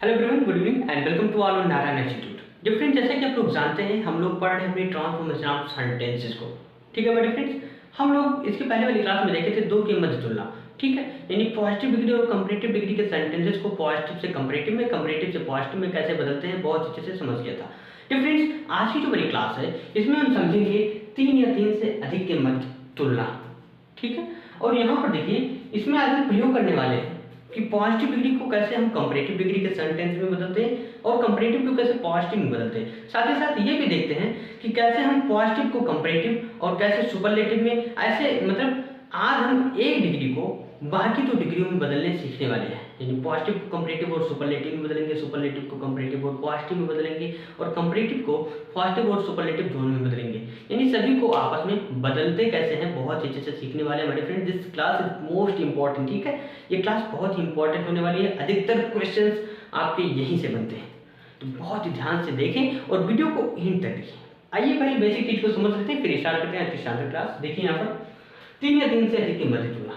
Hello everyone, good evening and welcome to all on Narayan institute. Dear friends, जैसे कि आप लोग जानते हैं हम लोग पढ़ रहे हैं अपनी ट्रांसफॉर्मेशन ऑफ सेंटेंसेस को। ठीक है मेरे फ्रेंड्स, हम लोग इसके पहले वाली क्लास में देखे थे दो की मध्य तुलना। ठीक है, यानी पॉजिटिव डिग्री और कंपैरेटिव डिग्री के सेंटेंसेस को पॉजिटिव से कंपैरेटिव में, कंपैरेटिव से पॉजिटिव में कैसे बदलते हैं बहुत अच्छे से समझ गया था। डियर फ्रेंड्स, आज की जो मेरी क्लास है इसमें हम समझेंगे तीन या तीन से अधिक के मध्य तुलना। ठीक है, और यहाँ पर देखिए इसमें आज हम प्रयोग करने वाले हैं कि पॉजिटिव डिग्री को कैसे हम कंपैरेटिव डिग्री के सेंटेंस में बदलते हैं और कंपैरेटिव को कैसे पॉजिटिव में बदलते हैं। साथ ही साथ ये भी देखते हैं कि कैसे हम पॉजिटिव को कंपैरेटिव और कैसे सुपरलेटिव में, ऐसे मतलब आज हम एक डिग्री को बाकी दो डिग्रियों में बदलने सीखने वाले हैं। यानी पॉजिटिव को कंपैरेटिव और सुपरलेटिव में बदलेंगे, सुपरलेटिव को कंपैरेटिव और पॉजिटिव में बदलेंगे और कंपैरेटिव को पॉजिटिव और सुपरलेटिव दोनों में बदलेंगे। यानी सभी को आपस में बदलते कैसे हैं बहुत अच्छे से सीखने वाले हैं हमारे friend. This class is most important. ठीक है, ये क्लास बहुत ही इंपॉर्टेंट होने वाली है। अधिकतर क्वेश्चंस आपके यहीं से बनते हैं, तो बहुत ही ध्यान से देखें और वीडियो को एंड तक देखें। आइए पहले बेसिक चीज को समझ लेते हैं, फिर स्टार्ट करते हैं आज की शानदार क्लास। देखिए यहाँ पर तीन या तीन से अधिक की मध्य तुलना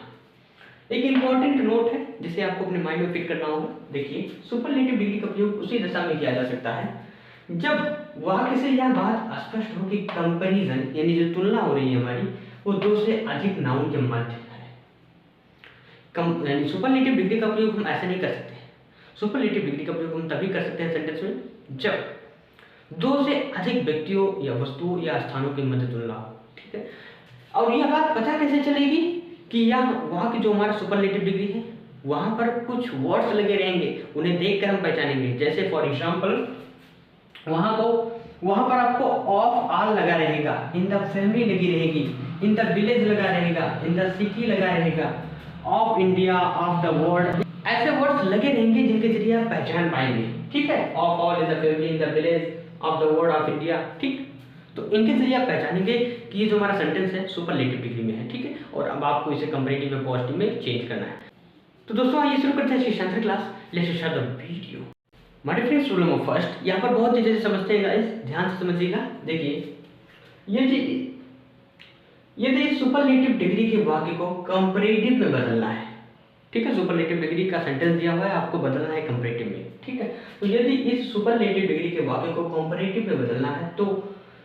एक इंपॉर्टेंट नोट है जिसे आपको अपने माइंड में फिट करना होगा। देखिए, सुपरलेटिव डिग्री का प्रयोग उसी दशा में किया जा सकता है जब वाक्य से यह बात स्पष्ट हो कि कंपैरिजन यानी जो तुलना हो रही है हमारी वो दो से अधिक नाउन के मध्य है। यानी सुपरलेटिव डिग्री का प्रयोग हम ऐसे नहीं कर सकते। सुपरलेटिव डिग्री का प्रयोग हम तभी कर सकते हैं सेंटेंस में जब दो से अधिक व्यक्तियों या वस्तुओं या स्थानों के मध्य तुलना हो। ठीक है, और यह बात पता कैसे चलेगी कि यह वहाँ की जो हमारा सुपरलेटिव डिग्री है वहाँ पर कुछ वर्ड्स लगे रहेंगे, उन्हें देखकर हम पहचानेंगे। जैसे फॉर एग्जांपल वहाँ पर आपको ऑफ ऑल लगा रहेगा, इन द फैमिली लगी रहेगी, इन द विलेज लगा रहेगा, इन द सिटी लगा रहेगा, of India, of the world, ऐसे वर्ड्स लगे रहेंगे जिनके जरिए आप पहचान पाएंगे। ठीक है, of all, in the family, in the village, of the world, of India. ठीक, तो इनके जरिए आप पहचानेंगे कि ये जो हमारा सेंटेंस है सुपरलेटिव डिग्री में है। ठीक है, और अब आपको इसे कंपैरेटिव में पॉजिटिव में चेंज करना है। तो दोस्तों आइए शुरू करते हैं शानदार class. Let's start the video. My dear friends, rule number first, यहाँ पर बहुत चीजें समझते हैं गाइस, ध्यान से समझिएगा। देखिए यदि सुपरलेटिव डिग्री के वाक्य को कंपैरेटिव में बदलना है। ठीक है, सुपरलेटिव डिग्री का सेंटेंस दिया हुआ है, आपको बदलना है कंपैरेटिव में। ठीक है, तो यदि इस सुपरलेटिव डिग्री के वाक्य को कंपैरेटिव में बदलना है तो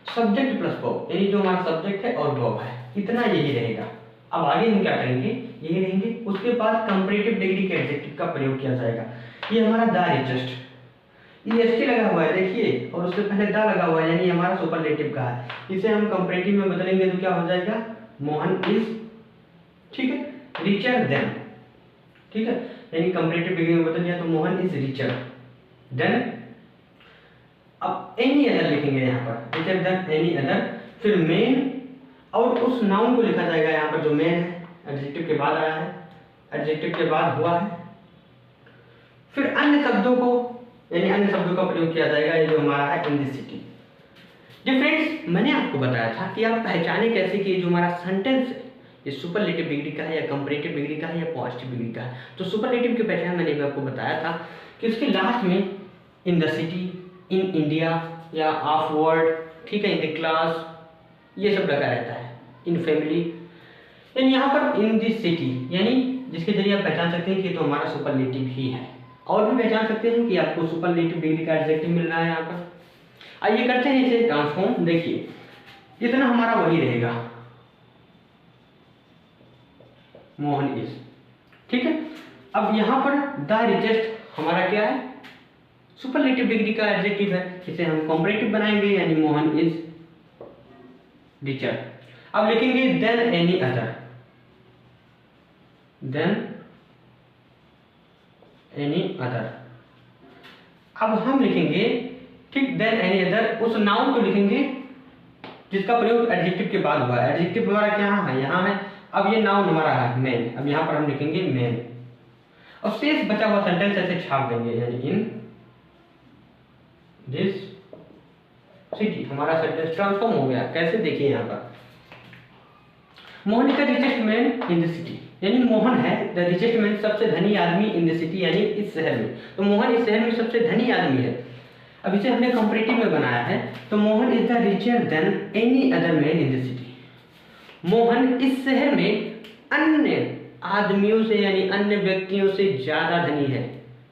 सब्जेक्ट प्लस वर्ब, यानी जो हमारा सब्जेक्ट है और वर्ब है इतना यही रहेगा। अब आगे हम क्या करेंगे, यही रहेंगे। उसके बाद कंपैरेटिव डिग्री के एडजेक्टिव का प्रयोग किया जाएगा। ये हमारा द रिचेस्ट, ईएसटी लगा हुआ है देखिए, और उससे पहले द लगा हुआ है, यानी हमारा सुपरलेटिव का है। इसे हम कंपैरेटिव में बदलेंगे तो क्या हो जाएगा, मोहन इज, ठीक है, रिचर देन। ठीक है, यानी कंपैरेटिव डिग्री में बदल दिया तो मोहन इज रिचर देन। अब एनी अदर लिखेंगे यहाँ पर, रिचर देन एनी अदर, फिर मेन, और उस नाउन को लिखा जाएगा यहाँ पर जो मेन है, एडजेक्टिव के बाद आया है, एडजेक्टिव के बाद हुआ है। फिर अन्य शब्दों को, यानी अन्य शब्दों का प्रयोग किया जाएगा, ये जो हमारा है इन दिस सिटी। जी फ्रेंड्स, मैंने आपको बताया था कि आप पहचाने कैसे कि जो हमारा सेंटेंस है ये सुपरलेटिव डिग्री का है या कंपैरेटिव डिग्री का है या पॉजिटिव डिग्री का है। तो सुपरलेटिव की पहचान मैंने भी आपको बताया था कि उसके लास्ट में इन द सिटी, इन इंडिया या ऑफ वर्ल्ड, ठीक है, इन द क्लास, ये सब लगा रहता है, इन फैमिली। यानी यहाँ पर इन दिस सिटी, यानी जिसके जरिए आप पहचान सकते हैं कि ये तो हमारा सुपरलेटिव ही है। और भी पहचान सकते हैं कि आपको सुपरलेटिव डिग्री का एडजेक्टिव मिल रहा है यहाँ पर। आइए करते हैं इसे ट्रांसफॉर्म। देखिए इतना हमारा वही रहेगा, मोहन इज। ठीक है, अब यहाँ पर द रिचेस्ट हमारा क्या है, सुपरलेटिव डिग्री का एडजेक्टिव है, इसे हम कंपैरेटिव बनाएंगे, यानी मोहन इज रिचर। अब लिखेंगे than any other, than any other. अब हम लिखेंगे, ठीक, देन एनी अदर, उस नाउन को लिखेंगे जिसका प्रयोग एडजेक्टिव के बाद हुआ है। एडजेक्टिव हमारा क्या है, यहाँ है। अब ये नाउन हमारा है मैन, अब यहाँ पर हम लिखेंगे मैन, और शेष बचा हुआ सेंटेंस ऐसे छाप देंगे, यानी इन दिस सिटी। हमारा सेंटेंस ट्रांसफॉर्म हो गया। कैसे, देखिए यहाँ पर Mohan is the richest man in the city, यानी मोहन है द रिचेस्ट मैन, सबसे धनी आदमी इन द सिटी, यानी इस शहर में। तो मोहन इस शहर में सबसे धनी आदमी है। अब इसे हमने कंपैरेटिव में बनाया है, तो Mohan is the richer than any other man in the city. Mohan इस शहर में अन्य आदमियों से, यानी अन्य व्यक्तियों से ज्यादा धनी है।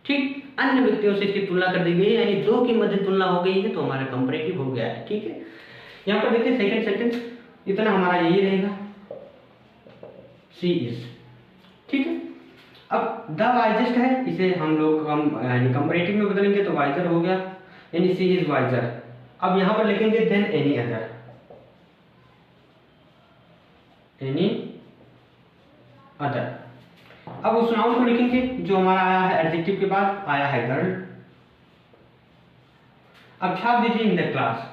ठीक, अन्य व्यक्तियों से इसकी तुलना कर दी गई है, यानी दो की मध्य तुलना हो गई है, तो हमारा कंपैरेटिव हो गया है। ठीक है, यहाँ पर देखिए सेकंड सेंटेंस इतना हमारा यही रहेगा, शी इज। ठीक है, अब द वाइजेस्ट है, इसे हम लोग यानी कंपैरेटिव में बदलेंगे तो वाइजर हो गया, यानी शी इज वाइजर। अब यहाँ पर लिखेंगे than any other, any other. अब उस नाउन को लिखेंगे जो हमारा आया है एडजेक्टिव के बाद, आया है गर्ल। अब छाप दीजिए इन द क्लास।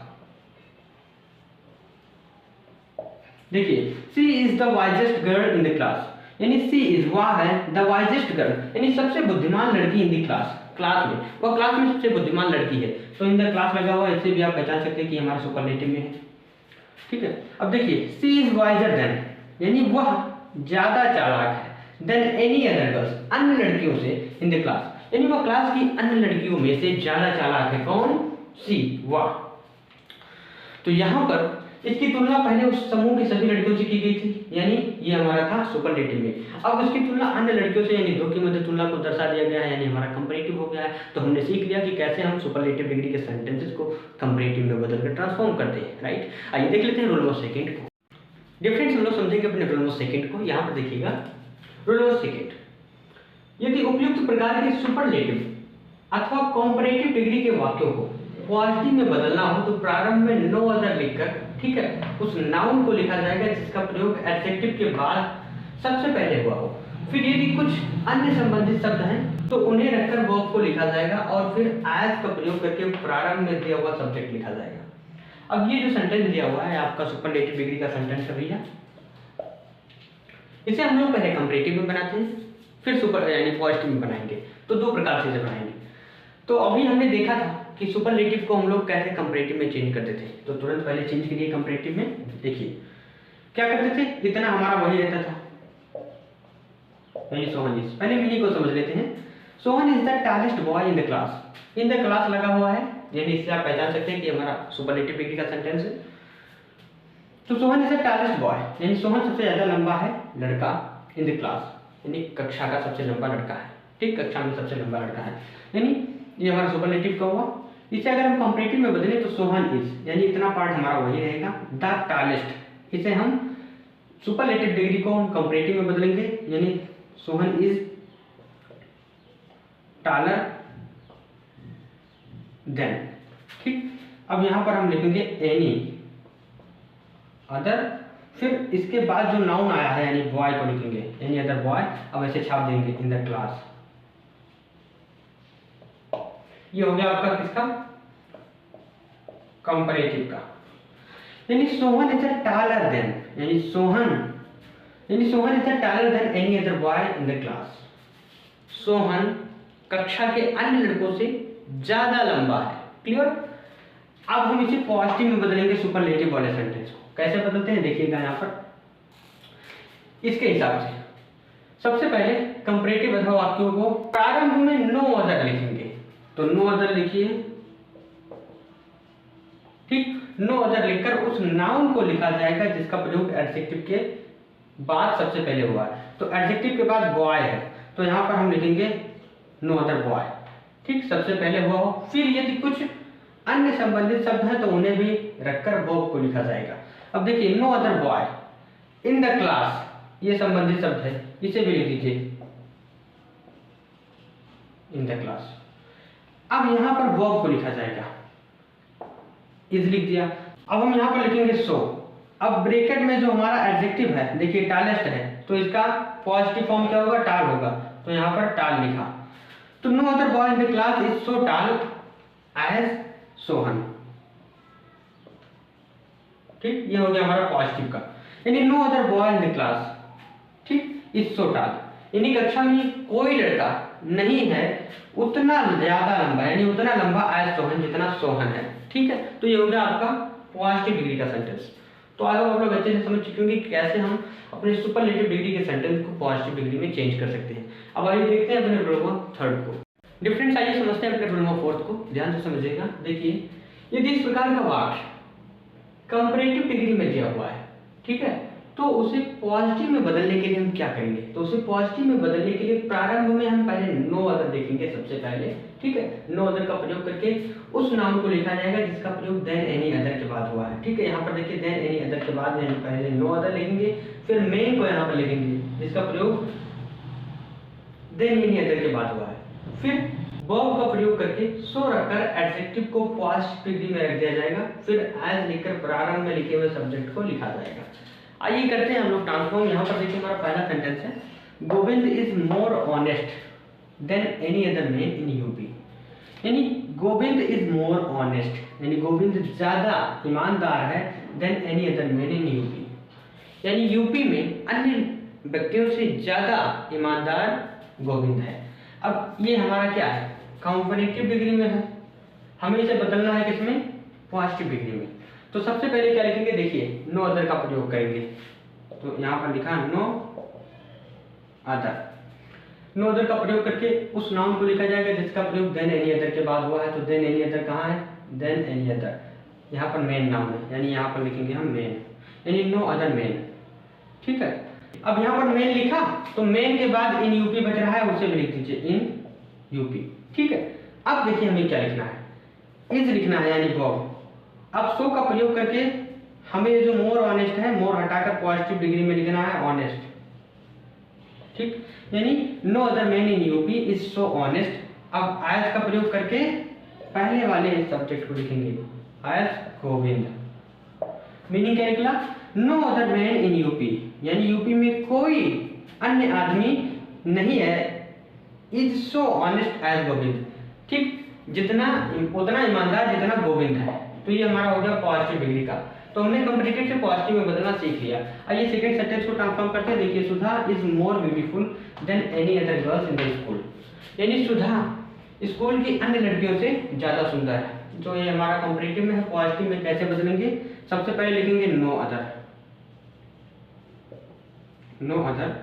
देखिए C is the wisest girl in the class, यानी सी इज वह है द वाइजेस्ट गर्ल, यानी सबसे बुद्धिमान लड़की इन द क्लास, क्लास में, वह क्लास में सबसे बुद्धिमान लड़की है। तो इन द क्लास लगा हुआ है, इससे भी आप पहचान सकते हैं कि हमारा सुपरलेटिव में है। ठीक है, अब देखिए सी इज वाइजर देन, यानी वह ज्यादा चालाक है, देन एनी अदर गर्ल्स, अन्य लड़कियों से इन द क्लास, यानी वह क्लास की अन्य लड़कियों में से ज्यादा चालाक है। कौन? सी, वह। तो यहां पर इसकी तुलना पहले उस समूह की सभी लड़कियों से की गई थी, यानी ये हमारा था सुपरलेटिव में। अब उसकी तुलना अन्य लड़कियों से, यानी दो की मध्य तुलना को दर्शा दिया गया है, यानी हमारा कंपैरेटिव हो गया है। तो हमने सीख लिया कि कैसे हम सुपरलेटिव डिग्री के सेंटेंसेस को कंपैरेटिव में बदलकर ट्रांसफॉर्म करते हैं। राइट, आइए देख लेते हैं रूल ऑफ सेकंड को। डिफरेंस हम लोग समझेंगे अपने रूल ऑफ सेकंड को। यहाँ पर देखिएगा रूल ऑफ सेकंड, यदि उपयुक्त प्रकार के सुपरलेटिव अथवा कंपैरेटिव डिग्री के वाक्यों को पॉजिटिव में बदलना हो तो प्रारंभ में नो अदर लिखकर, ठीक है, उस नाउन को लिखा जाएगा जिसका प्रयोग एडजेक्टिव के बाद सबसे पहले हुआ हो। फिर यदि कुछ अन्य संबंधित शब्द हैं तो उन्हें रखकर वर्ब को लिखा जाएगा और फिर एज का प्रयोग करके प्रारंभ में दिया हुआ सब्जेक्ट लिखा जाएगा। अब ये जो सेंटेंस दिया हुआ है आपका सुपरलेटिव डिग्री का सेंटेंस है भैया, इसे हम लोग पहले कंपैरेटिव में बनाते हैं, फिर सुपर यानी पॉजिटिव में बनाएंगे। तो दो प्रकार से इसे बनाएंगे। तो अभी हमने देखा था कि सुपरलेटिव को हम लोग कैसे कंपैरेटिव में चेंज करते थे, तो तुरंत पहले चेंज करिए कंपैरेटिव में। देखिए क्या करते थे, इतना हमारा वही रहता था, यानी सोहन इज। पहले मीनिंग को समझ लेते हैं। Sohan is the talented boy in the class. In the class लगा हुआ है, यानी इससे आप पहचान सकते हैं कि हमारा सुपरलेटिव डिग्री का सेंटेंस है। तो Sohan is the talented boy, यानी सोहन सबसे ज्यादा लंबा है लड़का इन द क्लास, यानी कक्षा का सबसे लंबा लड़का है। ठीक, कक्षा में सबसे लंबा लड़का है, यानी ये हमारा सुपरलेटिव का हुआ। इसे अगर हम कंपैरेटिव में बदलें तो सोहन इज, यानी इतना पार्ट हमारा वही रहेगा, द टैलेंटेड। इसे हम सुपरलेटिव डिग्री को हम कंपैरेटिव में बदलेंगे, यानी सोहन इज टॉलर देन। ठीक, अब यहां पर हम लिखेंगे एनी अदर, फिर इसके बाद जो नाउन आया है यानी बॉय को लिखेंगे एनी अदर बॉय। अब ऐसे छाप देंगे इन द क्लास। ये हो गया आपका किसका, कंपैरेटिव का। यानी Sohan is a taller than, यानी Sohan is a taller than any other boy in the class. Sohan कक्षा के अन्य लड़कों से ज्यादा लंबा है। क्लियर। अब हम इसे पॉजिटिव में बदलेंगे सुपरलेटिव वाले सेंटेंस को। कैसे बदलते हैं देखिएगा यहाँ पर इसके हिसाब से। सबसे पहले कंपैरेटिव अथवा वाक्यों को प्रारंभ में नो अदर लिखेंगे, तो नो अदर लिखिए। ठीक, नो अदर लिखकर उस नाउन को लिखा जाएगा जिसका प्रयोग एडजेक्टिव के बाद सबसे पहले हुआ है। तो एडजेक्टिव के बाद बॉय है, तो यहाँ पर हम लिखेंगे नो अदर बॉय। ठीक, सबसे पहले हुआ हो। फिर यदि कुछ अन्य संबंधित शब्द हैं तो उन्हें भी रखकर वर्ब को लिखा जाएगा। अब देखिए no other boy in the class, ये संबंधित शब्द है, इसे भी लिख दीजिए इन द क्लास। अब यहां पर वर्ब को लिखा जाएगा, इज लिख दिया। अब हम यहां पर लिखेंगे सो। अब ब्रैकेट में जो हमारा एडजेक्टिव है देखिए टॉलेस्ट है, तो इसका पॉजिटिव फॉर्म क्या होगा, टाल होगा, तो यहां पर टाल लिखा। तो no other boy in the class is so tall as Sohan. ठीक, ये हो गया हमारा पॉजिटिव का, यानी no other boy in the class, ठीक, इज सो टाल, यानी कक्षा में कोई लड़का नहीं है उतना ज्यादा लंबा, यानी उतना लंबा एज सोहन जितना सोहन है। ठीक है, तो ये हो गया आपका पॉजिटिव डिग्री का सेंटेंस। तो आज आप लोग अच्छे से समझ चुके होंगे कि कैसे हम अपने सुपरलेटिव डिग्री के सेंटेंस को पॉजिटिव डिग्री में चेंज कर सकते हैं। अब आइए देखते हैं अपने रूल नंबर थर्ड को। डिफरेंस आइए समझते हैं अपने रूल नंबर फोर्थ को, ध्यान से समझिएगा। देखिए यदि इस प्रकार का वाक्य कंपैरेटिव डिग्री में दिया हुआ है, ठीक है, तो उसे पॉजिटिव में बदलने के लिए हम क्या करेंगे, तो उसे पॉजिटिव में बदलने के लिए प्रारंभ में हम पहले नो अदर देखेंगे सबसे पहले, ठीक है। नो अदर का प्रयोग करके उस नाउन को लिखा जाएगा जिसका प्रयोग देन एनी अदर के बाद हुआ है, ठीक है। यहाँ पर देखिए देन एनी अदर के बाद हम पहले नो अदर लिखेंगे, फिर मेन को यहाँ पर लिखेंगे जिसका प्रयोग देन एनी अदर के बाद हुआ है, फिर वर्ब का प्रयोग करके सो रखकर एडजेक्टिव को पास्ट डिग्री में रख दिया जाएगा, फिर एज लिखकर प्रारंभ में लिखे हुए सब्जेक्ट को लिखा जाएगा। आइए करते हैं हम लोग ट्रांसफॉर्म। यहाँ पर देखिए हमारा पहला सेंटेंस है, Govind is more honest than any other man in UP. यानी गोविंद इज मोर ऑनेस्ट, यानी गोविंद ज्यादा ईमानदार है than any other man in UP, यानी यूपी में अन्य व्यक्तियों से ज्यादा ईमानदार गोविंद है। अब ये हमारा क्या है, कंपैरेटिव डिग्री में है, हमें इसे बदलना है किसमें, पॉजिटिव डिग्री में। तो सबसे पहले क्या लिखेंगे, देखिए नो अदर का प्रयोग करेंगे, तो यहाँ पर लिखा नो अदर। नो अदर का प्रयोग करके उस नाउन को लिखा जाएगा जिसका प्रयोग देन एनी अदर के बाद हुआ है, तो देन एनी अदर कहाँ है, देन एनी अदर, यहाँ पर मेन नाउन है, यानी यहाँ पर लिखेंगे हम मेन, यानी नो अदर मेन, ठीक है। अब यहाँ पर मेन लिखा, तो मेन के बाद इन यूपी बच रहा है, उसे भी लिख दीजिए इन यूपी, ठीक है। अब देखिए हमें क्या लिखना है, इज लिखना है यानी बॉब। अब सो का प्रयोग करके हमें ये जो मोर ऑनेस्ट है, मोर हटाकर पॉजिटिव डिग्री में लिखना है ऑनेस्ट, ठीक, यानी no other man in UP is so honest. अब एज का प्रयोग करके पहले वाले सब्जेक्ट को लिखेंगे एज गोविंद, मीनिंग क्या निकला, no other man in UP, यानी यूपी में कोई अन्य आदमी नहीं है is so honest as Govind, ठीक, जितना उतना ईमानदार जितना गोविंद है। तो ये हमारा हो गया पॉजिटिव डिग्री का, तो हमने कंपैरेटिव से पॉजिटिव में बदलना सीख लिया। आइए सेकंड सेंटेंस को ट्रांसफॉर्म करते हैं। देखिए Sudha is more beautiful than any other girls in the school, यानी सुधा स्कूल की अन्य लड़कियों से ज्यादा सुंदर है। तो ये हमारा कंपैरेटिव में है, पॉजिटिव में कैसे बदलेंगे, सबसे पहले लिखेंगे नो अदर, नो अदर।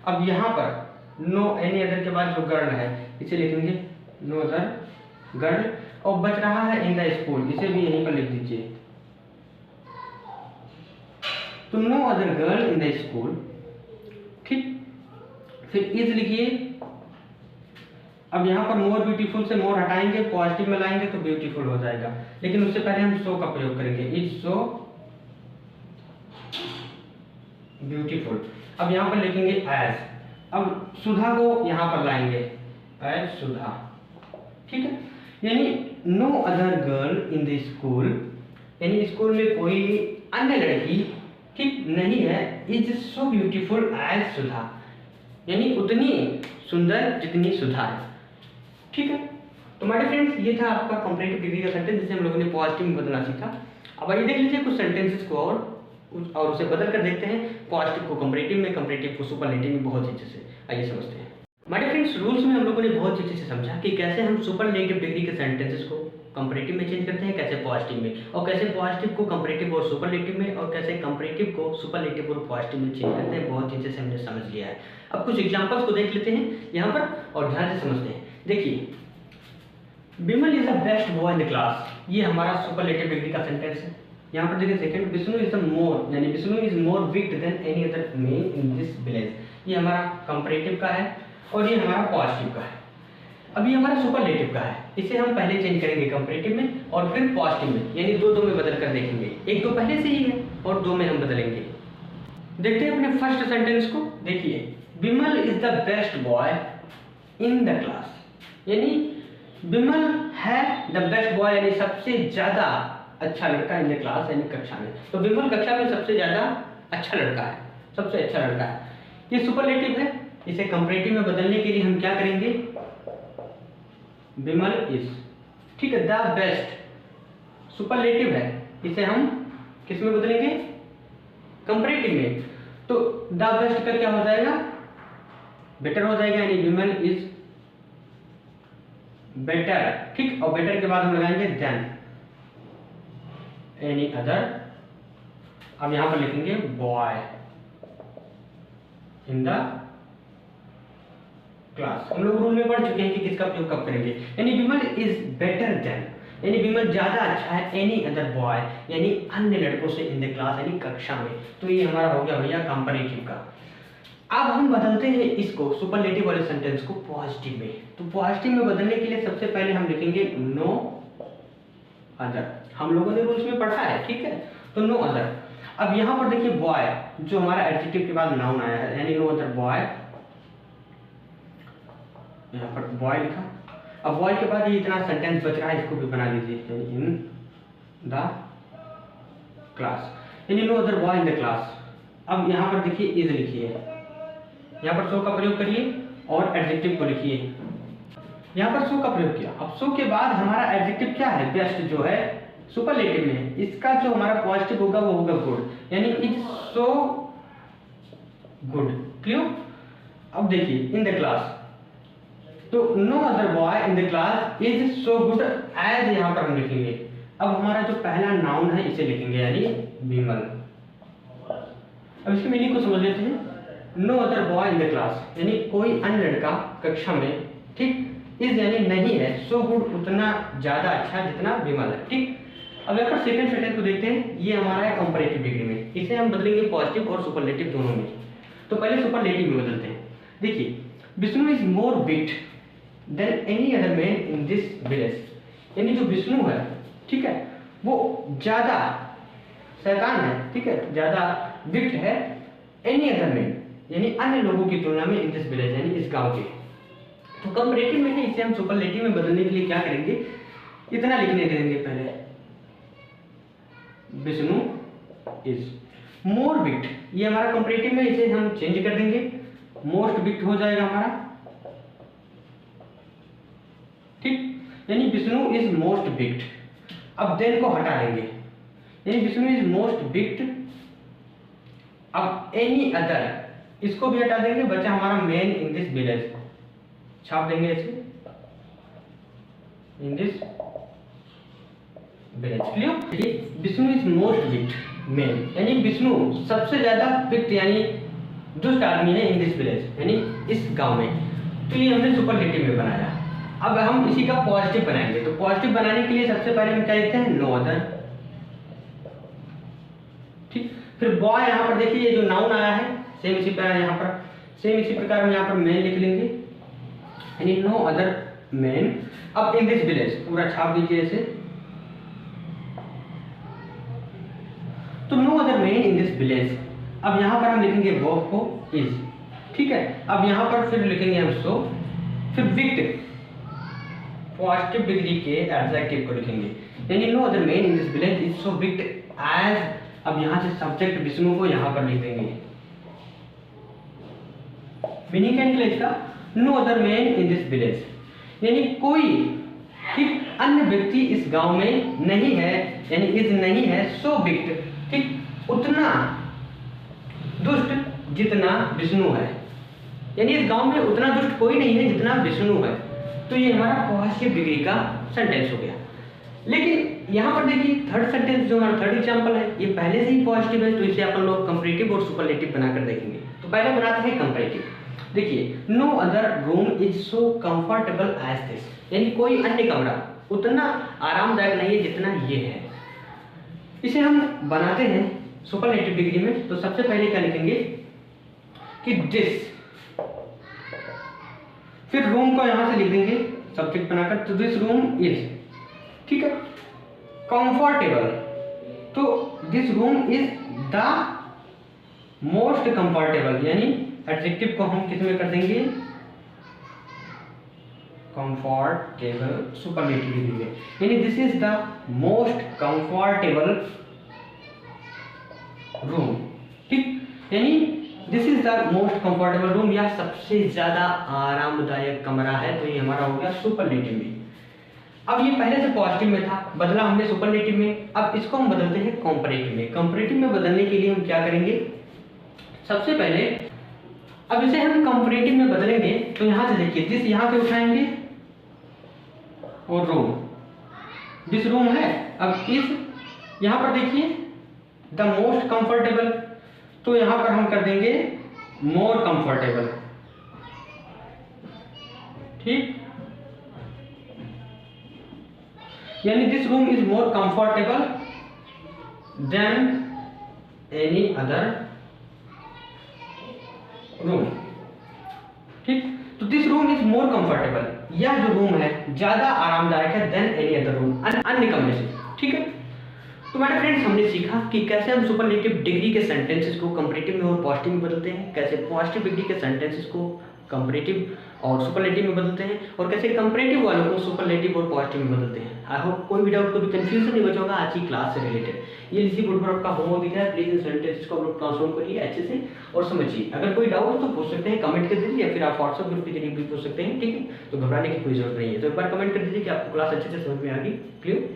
अब यहाँ पर नो एनी अदर के बाद जो गर्ल है इसे लिखेंगे नो अदर गर्ल, और बच रहा है इन द स्कूल, इसे भी यहीं पर लिख दीजिए, तो no other girl in the school, ठीक। फिर इज लिखिए। अब यहाँ पर मोर ब्यूटीफुल से मोर हटाएंगे, पॉजिटिव में लाएंगे तो ब्यूटीफुल हो जाएगा, लेकिन उससे पहले हम सो का प्रयोग करेंगे, इज सो ब्यूटीफुल। अब यहाँ पर लिखेंगे एज, अब सुधा को यहाँ पर लाएंगे एज सुधा, ठीक है, यानी no other girl in the school, यानी स्कूल में कोई अन्य लड़की, ठीक, नहीं है is so beautiful as Sudha, यानी उतनी सुंदर जितनी सुधा है, ठीक है। तो माय फ्रेंड्स ये था आपका कंपैरेटिव डिग्री का सेंटेंस जिसे हम लोगों ने पॉजिटिव में बदलना सीखा। अब आइए देख लीजिए कुछ सेंटेंसेस को और उसे बदल कर देखते हैं, पॉजिटिव को कंपैरेटिव में, कंपैरेटिव को सुपरलेटिव में, बहुत अच्छे से। आइए समझते हैं। माय फ्रेंड्स रूल्स में हम लोगों ने बहुत अच्छे से समझा कि कैसे हम सुपरलेटिव डिग्री के सेंटेंसेस को कंपैरेटिव में चेंज करते हैं, कैसे पॉजिटिव में, और कैसे पॉजिटिव को कंपैरेटिव और सुपरलेटिव में, और कैसे कंपैरेटिव को सुपरलेटिव और पॉजिटिव में चेंज करते हैं, बहुत अच्छे से हमने समझ लिया है। अब कुछ एग्जांपल्स को देख लेते हैं यहाँ पर और ध्यान से समझते हैं। देखिए Vimal is the best boy in the class, ये हमारा सुपरलेटिव डिग्री का सेंटेंस है। यहाँ पर देखिए second, Vishnu is the more, यानी Vishnu is more wicked than any other man in this village, ये हमारा कंपैरेटिव का है और ये हमारा पॉजिटिव का है। अब ये हमारा सुपरलेटिव का है, इसे हम पहले चेंज करेंगे कंपैरेटिव में और फिर पॉजिटिव में, यानी दो में बदल कर देखेंगे। एक तो पहले से ही है और दो में हम बदलेंगे। देखते हैं अपने फर्स्ट सेंटेंस को। देखिए Vimal is the best boy in the class, यानी विमल है द बेस्ट बॉय, यानी सबसे ज्यादा अच्छा लड़का इन द क्लास, यानी कक्षा में। तो विमल कक्षा में सबसे ज्यादा अच्छा लड़का है, सबसे अच्छा लड़का है। ये सुपरलेटिव है, इसे कंपैरेटिव में बदलने के लिए हम क्या करेंगे, विमल इज, ठीक है, द बेस्ट सुपरलेटिव है, इसे हम किस में बदलेंगे, कंपैरेटिव में। तो द बेस्ट का क्या हो जाएगा, बेटर हो जाएगा, यानी विमल इज बेटर, ठीक, और बेटर के बाद हम लगाएंगे देन एनी अदर। अब यहां पर लिखेंगे बॉय इन द क्लास। हम लोग रूल में पढ़ चुके हैं कि किसका प्रयोग कब करेंगे, यानी विमल इज बेटर देन, यानी विमल ज़्यादा अच्छा है एनी अदर बॉय, यानी अन्य लड़कों से इन द क्लास, यानी कक्षा में। तो ये हमारा हो गया भैया कंपैरेटिव का। अब हम बदलते हैं इसको सुपरलेटिव वाले सेंटेंस को पॉजिटिव में। तो पॉजिटिव में बदलने के लिए सबसे पहले हम लिखेंगे नो अदर। हम लोगों ने रूल्स में पढ़ा है, ठीक है, तो नो अदर। अब यहाँ पर देखिए बॉय, जो हमारा एडजेक्टिव के बाद नाउन आया है, यानी नो अदर बॉय, यहाँ पर बॉय लिखा। अब बॉय के बाद ये इतना सेंटेंस बच रहा है, इसको भी बना लीजिए, यानी इन द क्लास, यानी no other boy in the class. अब यहाँ पर देखिए इज लिखिए, यहाँ पर सो का प्रयोग करिए और एडजेक्टिव को लिखिए। यहाँ पर सो का प्रयोग किया। अब सो के बाद हमारा एडजेक्टिव क्या है, बेस्ट जो है सुपरलेटिव में, इसका जो हमारा पॉजिटिव होगा वो होगा गुड, यानी इट्स सो गुड। क्लियर? अब देखिए इन द क्लास, तो no other boy in the class is so good as, यहाँ पर हम लिखेंगे। अब हमारा जो पहला नाउन है इसे लिखेंगे, यानी विमल। अब इसकी मीनिंग को समझ लेते हैं। No other boy in the class, यानी कोई अन्य लड़का कक्षा में, ठीक, इज यानी नहीं है, सो गुड उतना ज्यादा अच्छा जितना विमल है, ठीक। अब यहाँ पर सेकंड सेंटेंस को देखते हैं, ये हमारा है कंपैरेटिव डिग्री में, इसे हम बदलेंगे पॉजिटिव और सुपरलेटिव दोनों में। तो पहले सुपरलेटिव में बदलते हैं। देखिए Vishnu is more wit than any other man in this village, यानी जो विष्णु है, ठीक है, वो ज्यादा शैतान है, ठीक है, ज्यादा विट है एनी अदर मैन, यानी अन्य लोगों की तुलना में इन दिस विलेज, यानी इस गांव के। तो कंपैरेटिव में है, इसे हम सुपरलेटिव में बदलने के लिए क्या करेंगे, इतना लिखने देंगे पहले, विष्णु इज मोर विट, ये हमारा कंपैरेटिव में, इसे हम चेंज कर देंगे, मोस्ट विट हो जाएगा हमारा, ठीक, यानी विष्णु इज मोस्ट विट। अब देन को हटा देंगे, यानी विष्णु इज मोस्ट विट। अब एनी अदर, इसको भी हटा देंगे, बचा हमारा मैन इन दिस विलेज, छाप देंगे ऐसे, in this village. Clear? Vishnu is most wit man, यानी विष्णु सबसे ज्यादा विट यानी दुष्ट आदमी है इन दिस विलेज, यानी इस गांव में। तो ये हमने सुपरलेटिव में बनाया। अब हम इसी का पॉजिटिव बनाएंगे। तो पॉजिटिव बनाने के लिए सबसे पहले हम क्या लिखते हैं, नो अदर, ठीक। फिर बॉय, यहाँ पर देखिए ये जो नाउन आया है सेम इसी प्रकार, यहाँ पर सेम इसी प्रकार हम यहाँ पर मैन लिख लेंगे, यानी नो अदर मैन। अब इन दिस विलेज पूरा छाप दीजिए ऐसे, तो no other man in this village. अब यहाँ पर हम लिखेंगे वर्ब को इज, ठीक है। अब यहाँ पर फिर लिखेंगे हम सो, फिर विक्ट, पॉजिटिव डिग्री के एडजेक्टिव को लिखेंगे, यानी no other man in this village is so wit as. अब यहाँ से सब्जेक्ट विष्णु को यहाँ पर लिख देंगे। मीनिंग क्या निकला इसका, no other man in this village, यानी कोई ठीक अन्य व्यक्ति इस गांव में नहीं है, यानी इज नहीं है, सो विक्ट, ठीक, उतना दुष्ट जितना विष्णु है, यानी इस गांव में उतना दुष्ट कोई नहीं है जितना विष्णु है। तो ये हमारा पॉजिटिव डिग्री का सेंटेंस हो गया। लेकिन यहाँ पर देखिए थर्ड सेंटेंस जो हमारा थर्ड एग्जांपल है, ये पहले से ही पॉजिटिव है, तो इसे अपन लोग कंपैरेटिव और सुपरलेटिव बनाकर देखेंगे। तो पहले बनाते हैं कंपैरेटिव। देखिए no other room is so comfortable as this, यानी कोई अन्य कमरा उतना आरामदायक नहीं है जितना ये है। इसे हम बनाते हैं सुपरलेटिव डिग्री में। तो सबसे पहले क्या लिखेंगे कि दिस, फिर रूम को यहां से लिख देंगे सब्जेक्ट बनाकर, तो दिस रूम इज, ठीक है, कंफर्टेबल, तो this room is the most comfortable, यानी एडजेक्टिव को हम किस में कर देंगे, कंफर्टेबल, सुपरलेटिव डिग्री में, यानी this is the most comfortable room, ठीक, यानी this is the most comfortable room, या सबसे ज्यादा आरामदायक कमरा है। तो ये हमारा हो गया सुपरलेटिव में। अब ये पहले से पॉजिटिव में था, बदला हमने सुपरलेटिव में। अब इसको हम बदलते हैं कंपैरेटिव में। कंपैरेटिव में बदलने के लिए हम क्या करेंगे, सबसे पहले अब इसे हम कंपैरेटिव में बदलेंगे। तो यहां से देखिए दिस यहां से उठाएंगे और रूम, दिस रूम है। अब इस यहां पर देखिए द मोस्ट कंफर्टेबल, तो यहां पर हम कर देंगे मोर कंफर्टेबल, ठीक। यानी this room is more comfortable than any other room. ठीक, तो this room is more comfortable, यह जो रूम है ज्यादा आरामदायक है देन एनी अदर रूम, अन्य कमरे से। ठीक है, तो मेरे फ्रेंड्स हमने सीखा कि कैसे हम सुपरलेटिव डिग्री के सेंटेंसेस को कंपैरेटिव में और पॉजिटिव में बदलते हैं, कैसे पॉजिटिव डिग्री के सेंटेंसेस को कंपैरेटिव और सुपरलेटिव में बदलते हैं, और कैसे कंपैरेटिव वालों को सुपरलेटिव और पॉजिटिव में बदलते हैं। आई होप कोई भी डाउट, कोई भी कंफ्यूजन नहीं बचा होगा आज की क्लास से रिलेटेड। ये इसी बोर्ड पर आपका होमवर्क दिखा है, प्लीज इन सेंटेंसेस को आप लोग ट्रांसफॉर्म करिए अच्छे से और समझिए। अगर कोई डाउट हो तो पूछ सकते हैं, कमेंट कर दीजिए, या फिर आप व्हाट्सएप ग्रुप के जरिए भी पूछ सकते हैं। ठीक है, तो घबराने की कोई जरूरत नहीं है। तो एक बार कमेंट कर दीजिए कि आपको क्लास अच्छे से समझ में आ गई, क्लियर,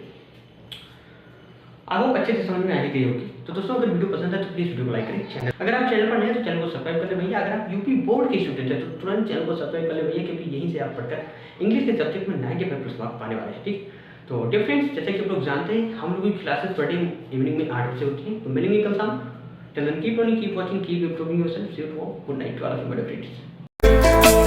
आई होप अच्छे से समझ में आ गई होगी। तो दोस्तों अगर वीडियो पसंद है तो प्लीज वीडियो को लाइक करें। चैनल अगर आप चैनल पर नए हैं तो चैनल को सब्सक्राइब कर ले भैया। अगर आप यूपी बोर्ड के स्टूडेंट हैं तो तुरंत चैनल को सब्सक्राइब कर ले भैया, क्योंकि यहीं से आप पढ़कर इंग्लिश के सब्जेक्ट में 95+ मार्क्स पाने वाले हैं। ठीक, तो डियर फ्रेंड्स, जैसे कि आप लोग जानते हैं हम लोगों की क्लासेस पर डे इवनिंग में 8 बजे होती हैं। तो मिलेंगे कल शाम। Till then keep learning, keep watching, keep improving yourself. See you tomorrow. Good night to all of you my friends.